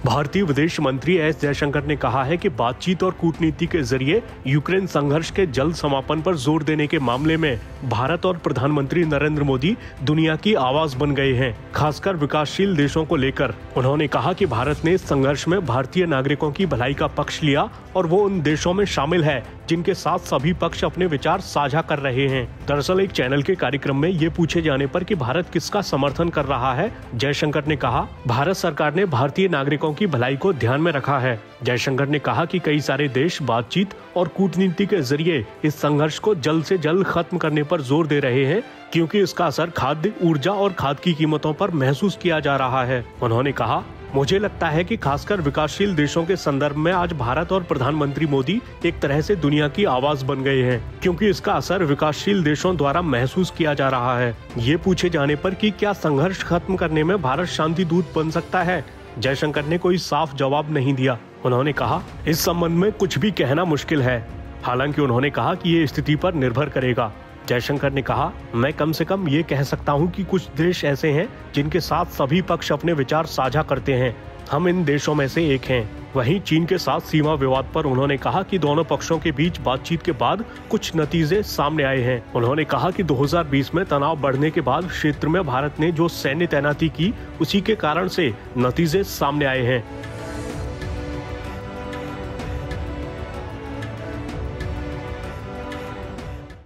भारतीय विदेश मंत्री एस जयशंकर ने कहा है कि बातचीत और कूटनीति के जरिए यूक्रेन संघर्ष के जल्द समापन पर जोर देने के मामले में भारत और प्रधानमंत्री नरेंद्र मोदी दुनिया की आवाज बन गए हैं, खासकर विकासशील देशों को लेकर। उन्होंने कहा कि भारत ने इस संघर्ष में भारतीय नागरिकों की भलाई का पक्ष लिया और वो उन देशों में शामिल है जिनके साथ सभी पक्ष अपने विचार साझा कर रहे हैं। दरअसल एक चैनल के कार्यक्रम में ये पूछे जाने पर कि भारत किसका समर्थन कर रहा है, जयशंकर ने कहा, भारत सरकार ने भारतीय नागरिकों की भलाई को ध्यान में रखा है। जयशंकर ने कहा कि कई सारे देश बातचीत और कूटनीति के जरिए इस संघर्ष को जल्द से जल्द खत्म करने पर जोर दे रहे हैं, क्योंकि इसका असर खाद्य, ऊर्जा और खाद की कीमतों पर महसूस किया जा रहा है। उन्होंने कहा, मुझे लगता है कि खासकर विकासशील देशों के संदर्भ में आज भारत और प्रधानमंत्री मोदी एक तरह से दुनिया की आवाज बन गए हैं, क्योंकि इसका असर विकासशील देशों द्वारा महसूस किया जा रहा है। ये पूछे जाने पर कि क्या संघर्ष खत्म करने में भारत शांति दूत बन सकता है, जयशंकर ने कोई साफ जवाब नहीं दिया। उन्होंने कहा, इस संबंध में कुछ भी कहना मुश्किल है। हालांकि उन्होंने कहा कि ये स्थिति पर निर्भर करेगा। जयशंकर ने कहा, मैं कम से कम ये कह सकता हूं कि कुछ देश ऐसे हैं जिनके साथ सभी पक्ष अपने विचार साझा करते हैं। हम इन देशों में से एक हैं। वहीं चीन के साथ सीमा विवाद पर उन्होंने कहा कि दोनों पक्षों के बीच बातचीत के बाद कुछ नतीजे सामने आए हैं। उन्होंने कहा कि 2020 में तनाव बढ़ने के बाद क्षेत्र में भारत ने जो सैन्य तैनाती की, उसी के कारण से नतीजे सामने आए हैं।